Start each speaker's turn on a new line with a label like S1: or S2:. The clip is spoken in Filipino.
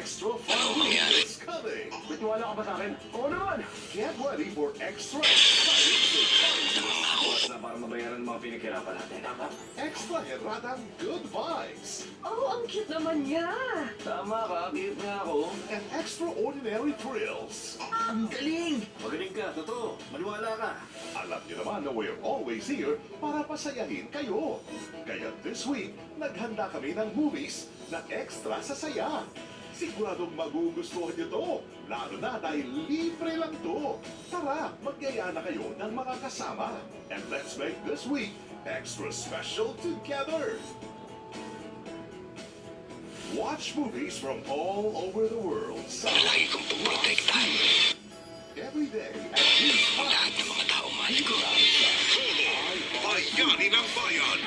S1: extra fun
S2: Ano
S1: week
S2: mangyari?
S1: is coming.
S3: Wala ka ba sa akin? Oo naman!
S1: Get ready for extra exciting surprises.
S3: Na para mabayaran ng mga pinaghirapan natin. Tama?
S1: Extra heratang good vibes.
S4: Oh, ang cute naman niya.
S3: Tama ka, cute nga ako.
S1: And extraordinary thrills.
S3: Ang galing! Magaling ka, totoo. Maniwala ka.
S1: Alam niyo naman na we're always here para pasayahin kayo. Kaya this week, naghanda kami ng movies na extra sasaya. Siguradong magugustuhan niyo to, lalo na dahil libre lang to. Tara, magyaya na kayo ng mga kasama. And let's make this week extra special together. Watch movies from all over the world.
S2: Lagi kong puprotektahan
S1: Every day at these
S2: ang lahat ng mga tao mahal ko.
S1: times.
S5: Bayani ng Bayan.